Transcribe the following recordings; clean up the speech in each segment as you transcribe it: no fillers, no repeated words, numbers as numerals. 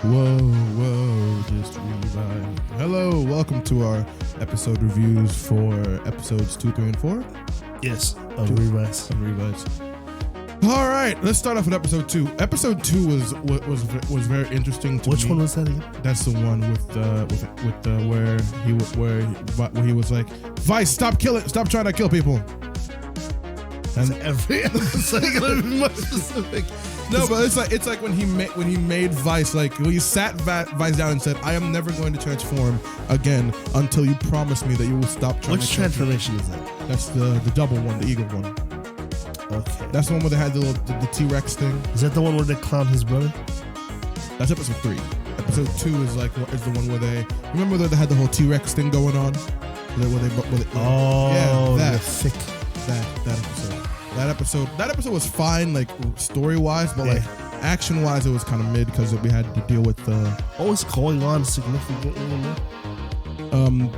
Whoa, just revive. Hello, welcome to our episode reviews for episodes 2, 3, and 4. Yes, of Revice. All right, let's start off with episode 2. Episode 2 was very interesting to me. Which one was that again? That's the one where he was like, Vice, stop trying to kill people. And every episode gonna be more specific. No, but it's like when he made Vice, like when he sat Vice down and said, I am never going to transform again until you promise me that you will stop trying. Which transformation is that? That's the double one, the eagle one. Okay. That's the one where they had the T-Rex thing. Is that the one where they clowned his brother? That's episode 3. Episode 2 is the one where they remember that they had the whole T-Rex thing going on. That episode was fine, like story wise, but like action wise, it was kind of mid because we had to deal with what was going on significantly in there?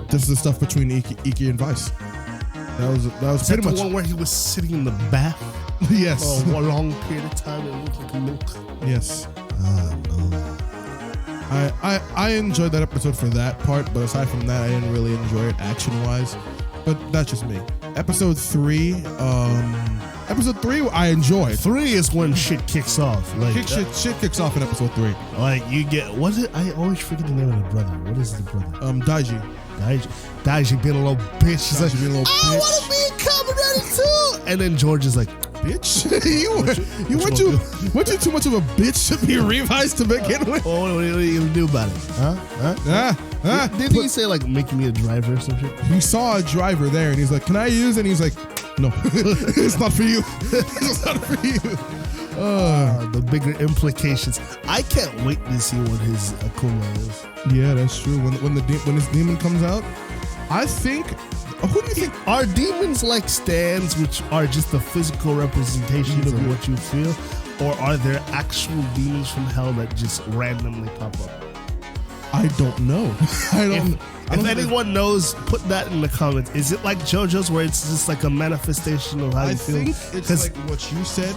This is the stuff between Iki and Vice. That was pretty much the one where he was sitting in the bath. Yes. For a long period of time and looked like milk. Yes. No. I enjoyed that episode for that part, but aside from that, I didn't really enjoy it action wise. But that's just me. Episode 3, I enjoyed. 3 is when shit kicks off. Like shit kicks off in episode 3. Like you get I always forget the name of the brother. What is the brother? Daiji being a little bitch. He's like, I want to be in Kamen too. And then George is like, bitch, you weren't you too much of a bitch to be revised to begin with? Oh, what are you gonna do about it? Huh? Didn't he say like making me a driver or some shit? He saw a driver there and he's like, can I use it? And he's like, no, it's not for you. It's not for you. The bigger implications. I can't wait to see what his Akuma is. Yeah, that's true. When his demon comes out, I think. Who do you think are demons like stands, which are just the physical representations of what you feel, or are there actual demons from hell that just randomly pop up? I don't know. If anyone knows, put that in the comments. Is it like JoJo's where it's just like a manifestation of how you feel? I think it's like what you said,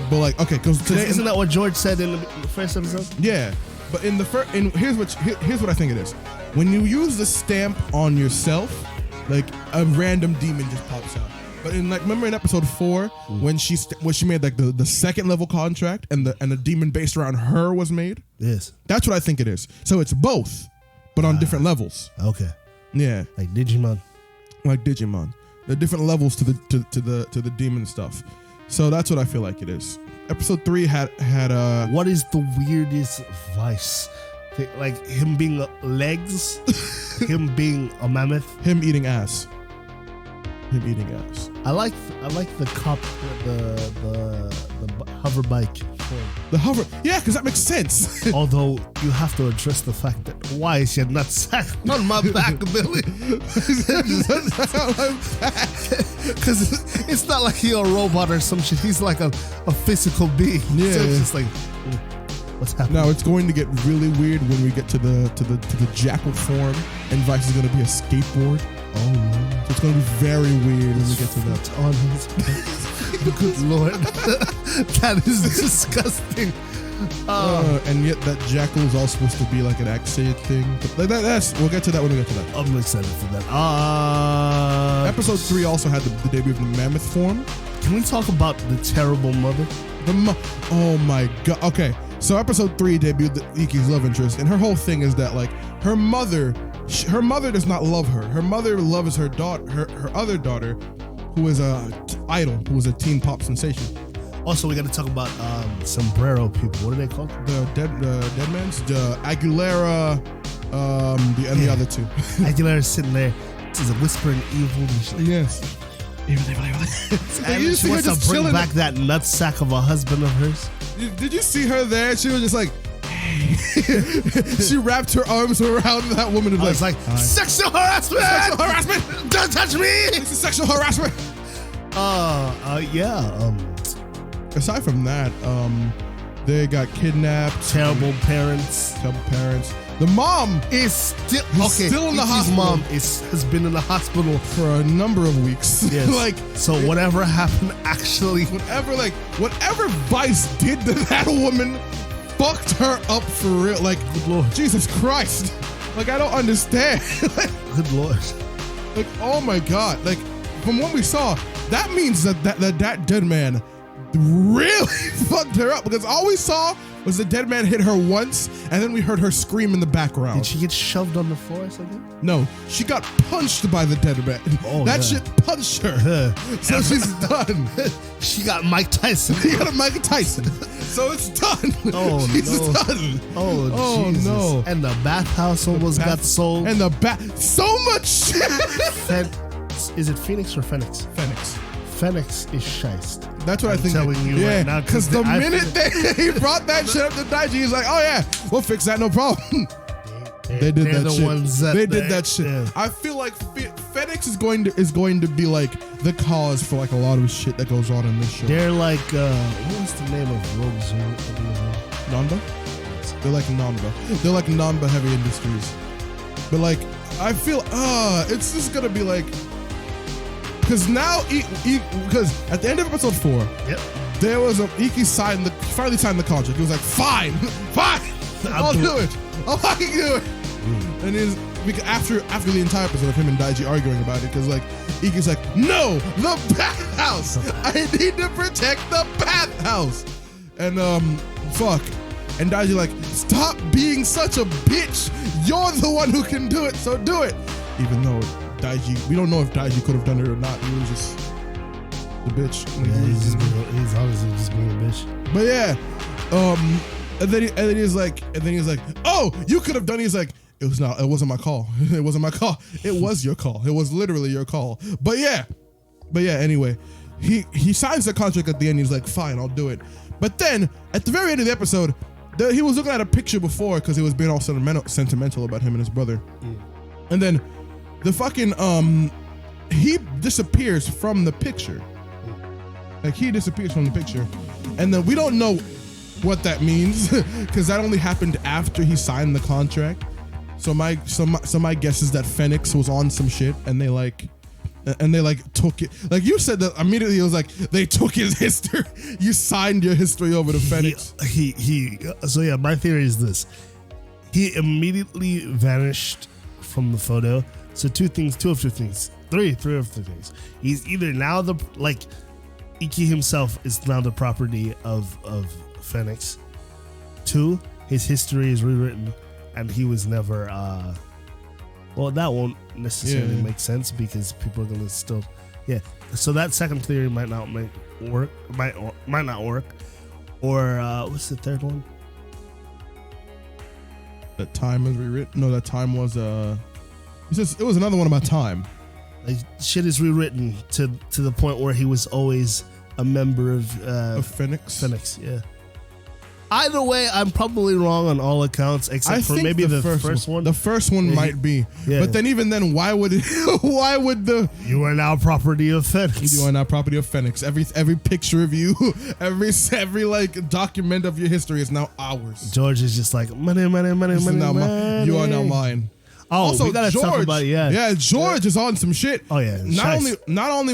but okay, because today isn't that what George said in the first episode? Yeah, but here's what I think it is. When you use the stamp on yourself, like a random demon just pops out. But remember in episode 4 when she made like the second level contract and the demon based around her was made? Yes. That's what I think it is. So it's both, but on different levels. Okay. Yeah. Like Digimon. The different levels to the demon stuff. So that's what I feel like it is. Episode 3 had what is the weirdest Vice? Like him being legs, him being a mammoth, him eating ass. I like the cop, the hover bike. The hover, yeah, because that makes sense. Although you have to address the fact that why is your nutsack on my back, Billy? Because it's not like he's a robot or some shit. He's like a physical being. Yeah, so it's just like. What's happening? Now it's going to get really weird when we get to the jackal form, and Vice is going to be a skateboard. Oh no! So it's going to be very weird when we get to that. On his good lord, that is disgusting. And yet that jackal is all supposed to be like an axiate thing. But we'll get to that when we get to that. I'm excited for that. Episode 3 also had the debut of the mammoth form. Can we talk about the terrible mother? Oh my god. Okay. So episode 3 debuted Iki's love interest, and her whole thing is that like her mother does not love her. Her mother loves her daughter, her other daughter, who is a idol, who is a teen pop sensation. Also, we got to talk about sombrero people. What are they called? The Deadmans, the Aguilera, and the other two. Aguilera's sitting there. She's a whispering evil. Yes. And she wants to bring back that nutsack of a husband of hers. Did you see her there? She was just like, hey. She wrapped her arms around that woman and was like, sexual harassment! Sexual harassment! Don't touch me! This is sexual harassment! Aside from that, they got kidnapped. Terrible parents. The mom is still okay. Still in the hospital. Mom has been in the hospital for a number of weeks. Yes. So whatever happened, actually, whatever Vice did to that woman fucked her up for real. Like, Good Lord. Jesus Christ. Like, I don't understand. Good Lord. Like, oh my God. Like, from what we saw, that means that dead man really fucked her up, because all we saw was the dead man hit her once, and then we heard her scream in the background. Did she get shoved on the floor or something? No, she got punched by the dead man. Oh, that yeah. shit punched her. So she's done. She got Mike Tyson. She got a Mike Tyson. So it's done. Oh, she's no. done. Oh, Jesus. No. And the bathhouse almost got sold. And so much shit. Is it Phoenix or Phoenix? Phoenix. Phoenix is shiced. That's what I'm I think. telling you right now, because the minute he brought that shit up to Daiji, he's like, "Oh yeah, we'll fix that, no problem." They did that shit. They did that shit. Yeah. I feel like FedEx is going to be like the cause for like a lot of shit that goes on in this show. They're like, what was the name of Rogue's? Namba? They're like Namba. They're like Namba Heavy Industries. But like, I feel it's just gonna be like, because now because at the end of episode 4, Yep. there was Iki finally signed the contract. He was like, fine, I'll do it. I'll fucking do it. And because after the entire episode of him and Daiji arguing about it, because like Iki's like, no, the bathhouse. I need to protect the bathhouse. And fuck. And Daiji like, stop being such a bitch. You're the one who can do it, so do it. Even though Daiji, we don't know if Daiji could have done it or not. He was just the bitch. Yeah, he's honestly just being a bitch. But yeah, and then he's like, oh, you could have done it. He's like, it wasn't my call. It wasn't my call. It was your call. It was literally your call. But yeah, anyway, he signs the contract at the end. He's like, fine, I'll do it. But then at the very end of the episode, he was looking at a picture before, because he was being all sentimental about him and his brother. And then the fucking he disappears from the picture. Like, he disappears from the picture, and then we don't know what that means, because that only happened after he signed the contract. So my guess is that Phoenix was on some shit, and they took it. Like you said, that immediately it was like they took his history. You signed your history over to Phoenix. So yeah, my theory is this: he immediately vanished from the photo. So three of the things. He's either now Iki himself is now the property of Phoenix. 2, his history is rewritten, and he was never. Well, that won't necessarily make sense, because people are gonna still. Yeah. So that second theory might not work. Might not work. Or what's the third one? That time is rewritten. No, that time was He says it was another one about time. Like, shit is rewritten to the point where he was always a member of Phoenix. Phoenix, yeah. Either way, I'm probably wrong on all accounts, except for maybe the first one. The first one might be, but then even then, why would you are now property of Phoenix? You are now property of Phoenix. Every picture of you, every like document of your history is now ours. George is just like money. You are now mine. Oh, also, we gotta talk about it, yeah. George is on some shit. Oh yeah. Not only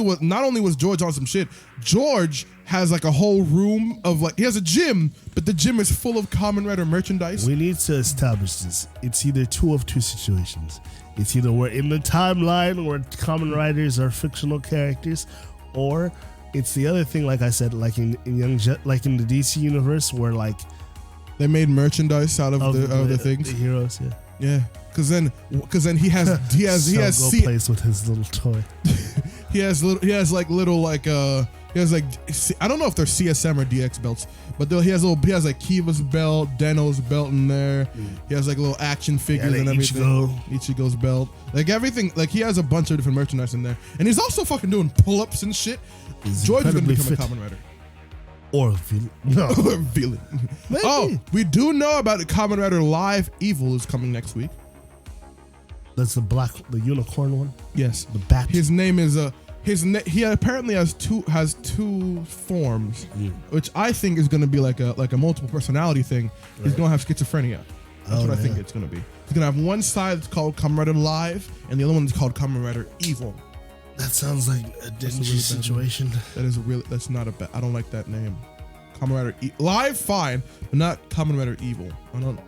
was George on some shit, George has like a whole room of he has a gym, but the gym is full of Kamen Rider merchandise. We need to establish this. It's either two of two situations. It's either we're in the timeline where Kamen Riders are fictional characters, or it's the other thing, like I said, like in the DC universe, where they made merchandise out of the things, the heroes. Yeah, because then he has plays with his little toy. he has I don't know if they're CSM or DX belts, but he has like Kiva's belt, Deno's belt in there. He has like little action figures and everything. Ichigo's belt, like everything. Like he has a bunch of different merchandise in there, and he's also fucking doing pull-ups and shit. George is gonna become a Kamen Rider. Or villain. No. Or villain. Oh, we do know about the Kamen Rider Live Evil is coming next week. That's the unicorn one? Yes. The bat. His name is he apparently has two forms, which I think is gonna be like a multiple personality thing. Right. He's gonna have schizophrenia. That's what I think it's gonna be. He's gonna have one side that's called Kamen Rider Live, and the other one is called Kamen Rider Evil. That sounds like a dingy situation. That's not a bad. I don't like that name. Kamen Rider Live, fine, but not Kamen Rider Evil. I don't.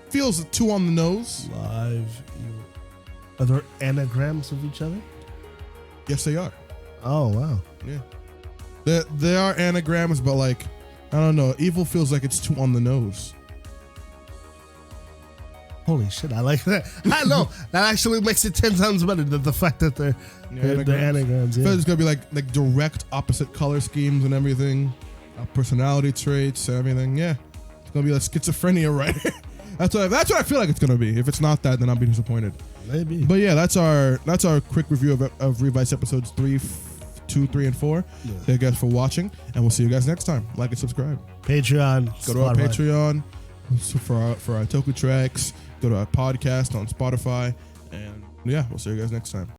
Feels too on the nose. Live. Are there anagrams of each other? Yes, they are. Oh wow. Yeah. There are anagrams, but like, I don't know. Evil feels like it's too on the nose. Holy shit, I like that. I know. That actually makes it 10 times better than the fact that they're anagrams. I Yeah. feel it's gonna be like direct opposite color schemes and everything, personality traits and everything. Yeah, it's gonna be like schizophrenia, right? That's what I feel like it's gonna be. If it's not that, then I'll be disappointed. Maybe. But yeah, that's our quick review of Revice episodes 2, 3, and 4. Yeah. Thank you guys for watching, and we'll see you guys next time. Like and subscribe. Patreon. Go to our Patreon for our Toku tracks. Go to our podcast on Spotify, and yeah, we'll see you guys next time.